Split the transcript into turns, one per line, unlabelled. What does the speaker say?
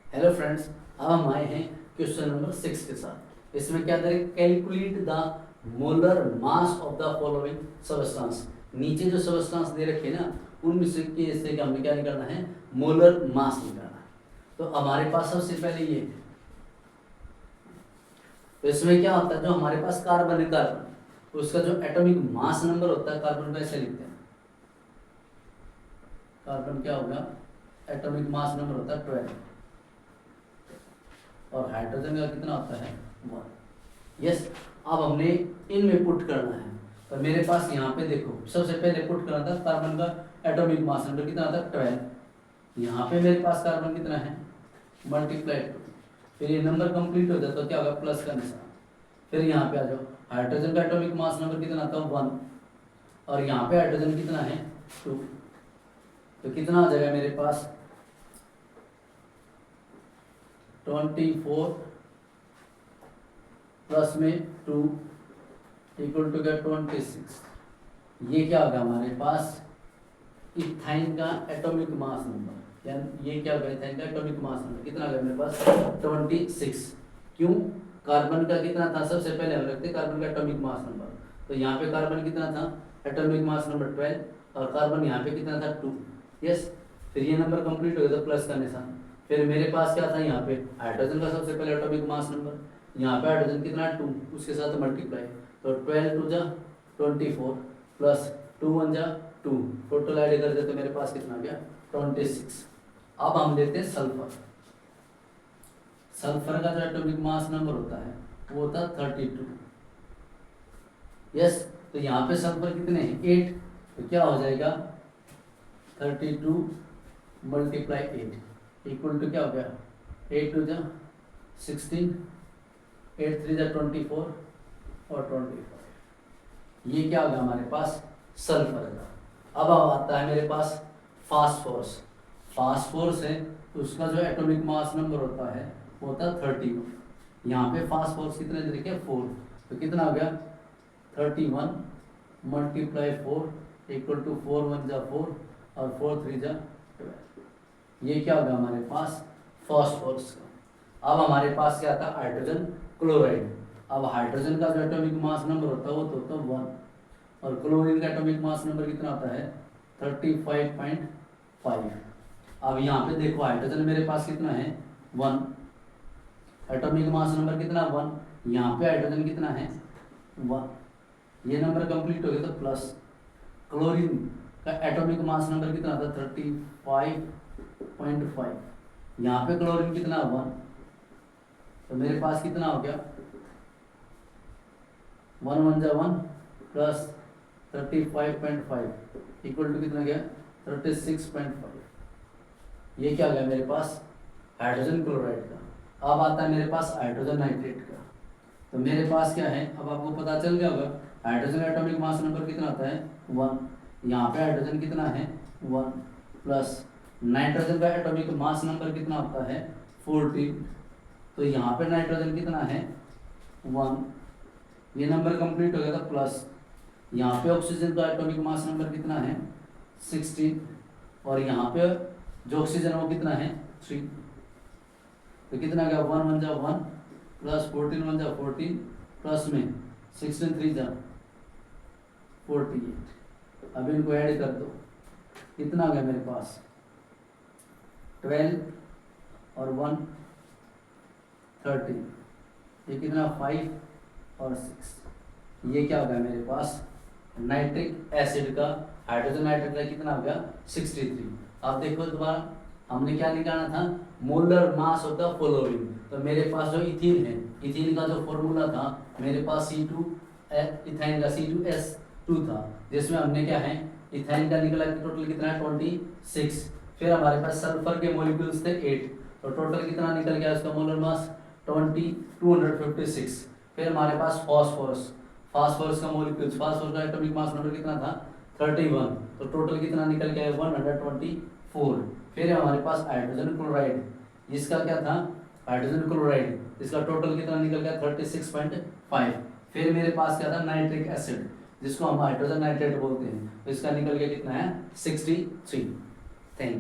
Hello friends, अब हम आए हैं क्वेश्चन नंबर 6 के साथ। इसमें क्या करें, calculate the molar mass of the following substance. नीचे जो सबस्टांस दे रखे ना, उनमें से इससे हमें क्या निकालना है, मोलर मास निकालना है। तो हमारे पास सबसे पहले ये है। तो इसमें क्या होता है, जो हमारे पास कार्बन है, कार्बन तो उसका जो एटॉमिक मास नंबर होता है, कार्बन का ऐसे लिखते हैं। कार्बन क्या होगा, एटॉमिक मास नंबर होता है 12 और हाइड्रोजन का कितना होता है 1। यस, अब हमने इनमें पुट करना है। तो मेरे पास यहाँ पे देखो, सबसे पहले पुट करना था कार्बन का एटॉमिक मास नंबर कितना था 12। यहाँ पे मेरे पास कार्बन कितना है मल्टीप्लाई 2। फिर ये नंबर कंप्लीट हो जाता तो क्या होगा, प्लस का निशान। फिर यहाँ पे आ जाओ, हाइड्रोजन का एटॉमिक मास नंबर कितना था 1 और यहाँ पे हाइड्रोजन कितना है 2। तो कितना आ जाएगा मेरे पास 24 प्लस में 2 इक्वल टू क्या 26। ये क्या होगा हमारे पास इथाइन का एटॉमिक मास नंबर। ये क्या होगा, इथाइन का एटॉमिक मास नंबर कितना होगा मेरे पास 26। क्यों, कार्बन का कितना था, सबसे पहले हम रखते कार्बन का एटॉमिक मास नंबर। तो यहाँ पे कार्बन कितना था, एटॉमिक मास नंबर 12 और कार्बन यहाँ पे कितना था 2। यस, फिर ये नंबर कंप्लीट हो गया तो प्लस का निशान। फिर मेरे पास क्या था, यहाँ पे हाइड्रोजन का सबसे पहले एटॉमिक मास नंबर, यहाँ पे हाइड्रोजन कितना 2, उसके साथ मल्टीप्लाई। तो 12 2 जा 24 प्लस 2 1 जा 2, टोटल ऐड कर दे तो मेरे पास कितना गया 26। अब हम लेते हैं सल्फर। सल्फर का जो एटॉमिक मास नंबर होता है वो होता है 32। यस, तो यहाँ पे सल्फर कितने हैं 8। तो क्या हो जाएगा 32 मल्टीप्लाई 8 इक्वल टू क्या हो गया 8 2 जा 16, 8 3 जा 24 और 25। ये क्या होगा हमारे पास सल्फर का। अब आता है मेरे पास फास्फोरस। फास्फोरस है तो उसका जो एटॉमिक मास नंबर होता है वो होता है 31। यहाँ पे फास्फोरस कितने दे रखे 4। तो कितना हो गया 31 मल्टीप्लाई 4 इक्वल टू 4 1 जा 4 और 4 3 जा 12। ये क्या होगा हमारे पास फास्फोरस का। अब हमारे पास क्या आता है हाइड्रोजन क्लोराइड। अब हाइड्रोजन का जो एटॉमिक मास नंबर होता है वो तो होता है 1 और क्लोरीन का एटॉमिक मास नंबर कितना होता है 35.5। अब यहाँ पे देखो हाइड्रोजन मेरे पास कितना है 1, एटॉमिक मास नंबर कितना 1, यहाँ पे हाइड्रोजन कितना है 1। ये नंबर कंप्लीट हो गया तो प्लस। क्लोरीन का एटॉमिक मास नंबर कितना था 35.5, यहाँ पे क्लोरीन कितना 1। तो मेरे पास कितना हो गया 1 1 जा 1 प्लस 35.5 इक्वल टू कितना गया 36.5। ये क्या गया मेरे पास हाइड्रोजन क्लोराइड का। अब आता है मेरे पास हाइड्रोजन नाइट्रेट का। तो मेरे पास क्या है, अब आपको पता चल गया होगा हाइड्रोजन एटॉमिक मास नंबर कितना आता है 1। यहाँ पे हाइड्रोजन कितना है 1 प्लस नाइट्रोजन का एटॉमिक मास नंबर कितना होता है 14। तो यहाँ पे नाइट्रोजन कितना है 1, ये नंबर कंप्लीट हो गया था प्लस। यहाँ पे ऑक्सीजन का एटॉमिक मास नंबर कितना है 16 और यहाँ पे जो ऑक्सीजन है वो कितना है 3। तो कितना गया 1 1 जा 1 प्लस 14 1 जा 14 प्लस में 16 3 जा 48। अब इनको ऐड कर दो, कितना आ गया मेरे पास 12 और 1 13, ये कितना 5 और 6। ये क्या हो गया मेरे पास नाइट्रिक एसिड का, हाइड्रोजन नाइट्रेट का कितना हो गया 63। अब देखो दोबारा हमने क्या निकालना था molar mass of the following. तो मेरे पास जो इथीन है, इथीन का जो फॉर्मूला था मेरे पास C2 इथाइन का C2H2 था, जिसमें हमने क्या है इथाइन का निकला टोटल कितना है 26। फिर हमारे पास सल्फर के मॉलिक्यूल्स थे 8, तो टोटल कितना निकल गया उसका मोलर मास 256। फिर हमारे पास फास्फोरस, फास्फोरस का मॉलिक्यूल्स, फास्फोरस का एटॉमिक मास नंबर कितना था 31, तो टोटल कितना निकल गया 124। फिर हमारे पास हाइड्रोजन क्लोराइड, जिसका क्या था हाइड्रोजन क्लोराइड, जिसका टोटल कितना निकल गया 36.5। फिर मेरे पास क्या था नाइट्रिक एसिड, जिसको हम हाइड्रोजन नाइट्रेट बोलते हैं, तो इसका निकल गया कितना है 63। Thank you.